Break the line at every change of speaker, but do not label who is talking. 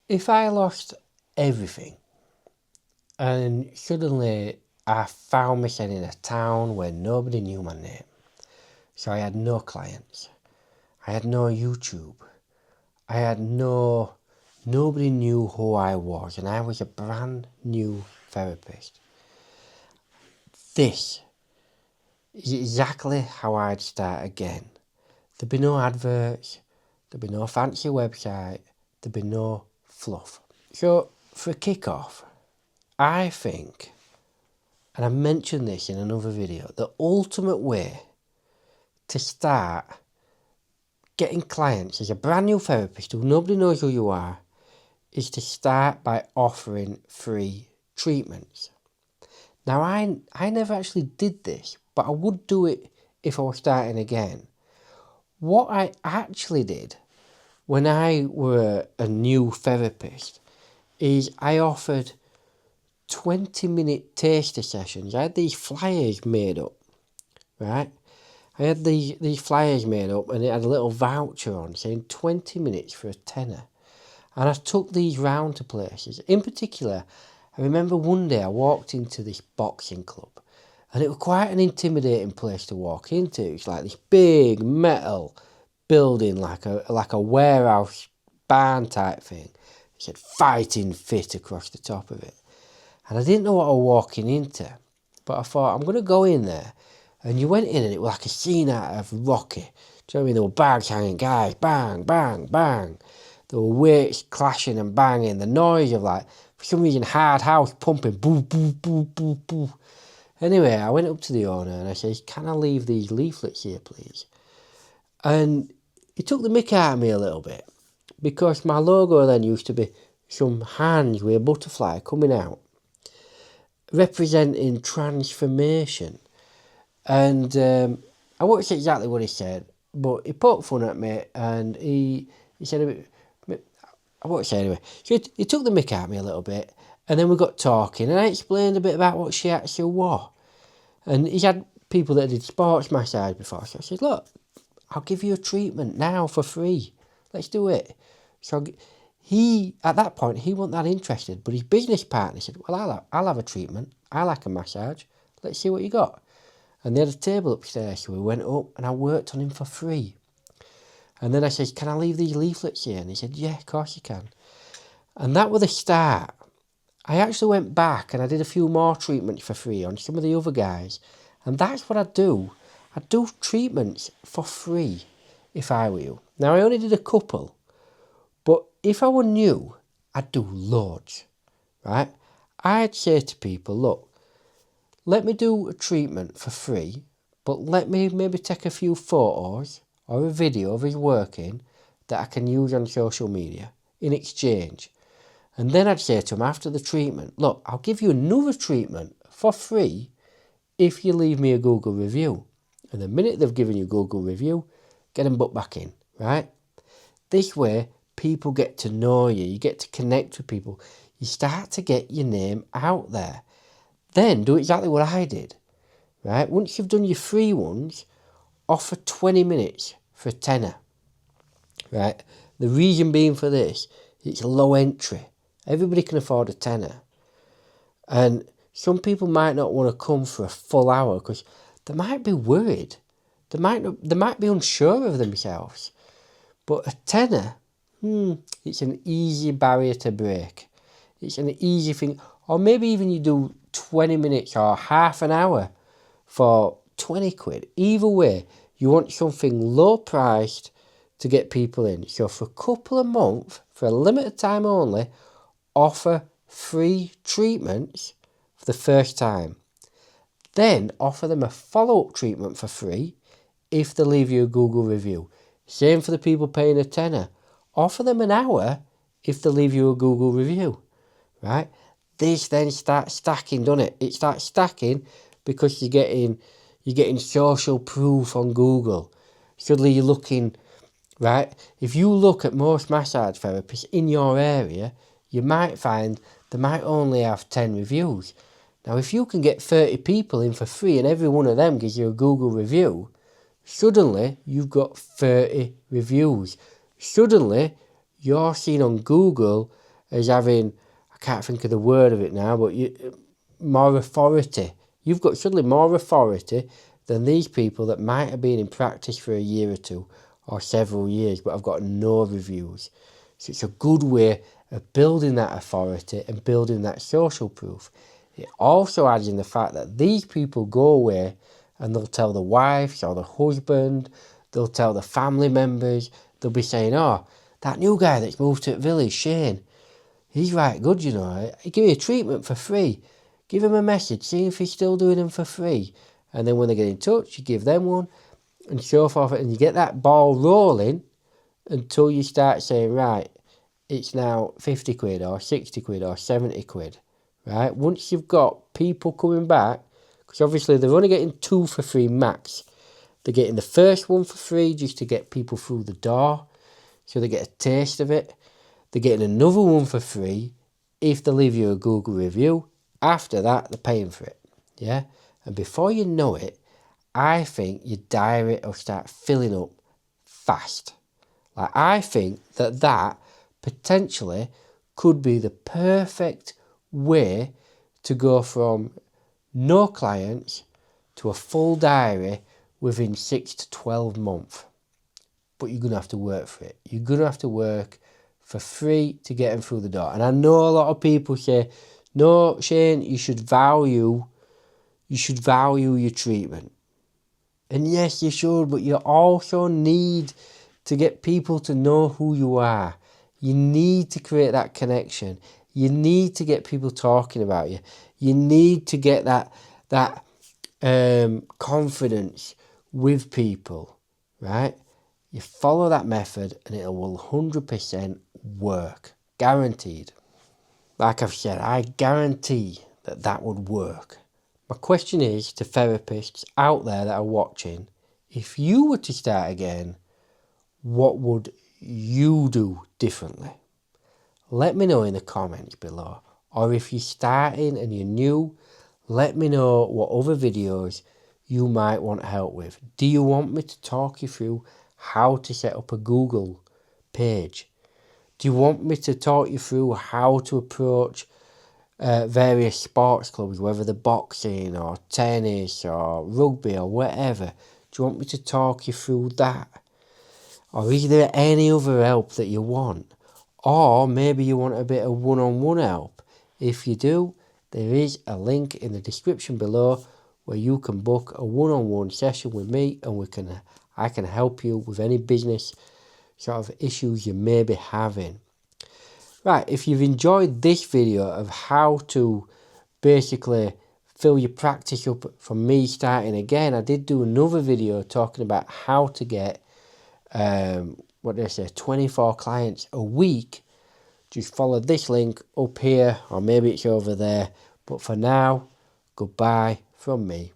If I lost everything and suddenly I found myself in a town where nobody knew my name, so I had no clients, I had no YouTube, I had nobody knew who I was, and I was a brand new therapist. This is exactly how I'd start again. There'd be no adverts, there'd be no fancy website, there'd be no fluff. So for a kick-off, I think, and I mentioned this in another video, the ultimate way to start getting clients as a brand new therapist who nobody knows who you are is to start by offering free treatments. Now, I never actually did this, but I would do it if I was starting again. What I actually did when I were a new therapist is I offered 20-minute taster sessions. I had these flyers made up, right? I had these flyers made up and it had a little voucher on saying 20 minutes for a tenner. And I took these round to places. In particular, I remember one day I walked into this boxing club and it was quite an intimidating place to walk into. It's like this big metal building, like a warehouse barn type thing. It said "Fighting Fit" across the top of it. And I didn't know what I was walking into, but I thought, I'm going to go in there. And you went in and it was like a scene out of Rocky. Do you know what I mean? There were bags hanging, guys, bang, bang, bang. There were weights clashing and banging. The noise of, like, for some reason, hard house pumping, boo, boo, boo, boo, boo. Anyway, I went up to the owner and I said, can I leave these leaflets here, please? And he took the mick out of me a little bit, because my logo then used to be some hands with a butterfly coming out, representing transformation. And I won't say exactly what he said, but he poked fun at me and he said, I won't say anyway. So he took the mick out of me a little bit, and then we got talking and I explained a bit about what Shiatsu was. And he had people that did sports massage before, so I said, look, I'll give you a treatment now for free. Let's do it. So he, at that point, he wasn't that interested, but his business partner said, well, I'll have a treatment. I like a massage. Let's see what you got. And they had a table upstairs, so we went up and I worked on him for free. And then I said, can I leave these leaflets here? And he said, yeah, of course you can. And that was the start. I actually went back and I did a few more treatments for free on some of the other guys. And that's what I do. I do treatments for free if I were you. Now, I only did a couple, but if I were new, I'd do loads, right? I'd say to people, look, let me do a treatment for free, but let me maybe take a few photos or a video of his working that I can use on social media in exchange. And then I'd say to him after the treatment, look, I'll give you another treatment for free if you leave me a Google review. And the minute they've given you a Google review, get them booked back in, right? This way, people get to know you. You get to connect with people. You start to get your name out there. Then do exactly what I did, right? Once you've done your free ones, offer 20 minutes for a tenner, right? The reason being for this, it's low entry. Everybody can afford a tenner. And some people might not want to come for a full hour because they might be worried. They might be unsure of themselves. But a tenner, it's an easy barrier to break. It's an easy thing. Or maybe even you do 20 minutes or half an hour for 20 quid. Either way, you want something low priced to get people in. So for a couple of months, for a limited time only, offer free treatments for the first time. Then offer them a follow-up treatment for free if they leave you a Google review. Same for the people paying a tenner. Offer them an hour if they leave you a Google review, right? This then starts stacking, doesn't it? It starts stacking because you're getting social proof on Google. Suddenly you're looking, right? If you look at most massage therapists in your area, you might find they might only have 10 reviews. Now, if you can get 30 people in for free and every one of them gives you a Google review, suddenly you've got 30 reviews. Suddenly you're seen on Google as having, I can't think of the word of it now, but more authority. You've got suddenly more authority than these people that might have been in practice for a year or two or several years but have got no reviews. So it's a good way of building that authority and building that social proof. It also adds in the fact that these people go away and they'll tell the wives or the husband, they'll tell the family members, they'll be saying, oh, that new guy that's moved to the village, Shane, he's right good, you know. He give you a treatment for free. Give him a message, see if he's still doing them for free. And then when they get in touch, you give them one and so forth. And you get that ball rolling until you start saying, right, it's now 50 quid or 60 quid or 70 quid. Right? Once you've got people coming back, because obviously they're only getting 2 for free max. They're getting the first one for free just to get people through the door, so they get a taste of it. They're getting another one for free if they leave you a Google review. After that, they're paying for it. Yeah? And before you know it, I think your diary will start filling up fast. Like, I think that potentially could be the perfect way to go from no clients to a full diary within 6 to 12 months. But you're going to have to work for it. You're going to have to work for free to get them through the door. And I know a lot of people say, no, Shane, you should value your treatment. And yes, you should, but you also need to get people to know who you are. You need to create that connection. You need to get people talking about you. You need to get that confidence with people, right? You follow that method and it will 100% work. Guaranteed. Like I've said, I guarantee that would work. My question is to therapists out there that are watching, if you were to start again, what would you do differently? Let me know in the comments below. Or if you're starting and you're new, let me know what other videos you might want help with. Do you want me to talk you through how to set up a Google page? Do you want me to talk you through how to approach various sports clubs, whether they're boxing or tennis or rugby or whatever? Do you want me to talk you through that? Or is there any other help that you want? Or maybe you want a bit of one-on-one help. If you do, there is a link in the description below where you can book a one-on-one session with me and I can help you with any business sort of issues you may be having. Right, if you've enjoyed this video of how to basically fill your practice up from me starting again, I did do another video talking about how to get 24 clients a week. Just follow this link up here, or maybe it's over there. But for now, goodbye from me.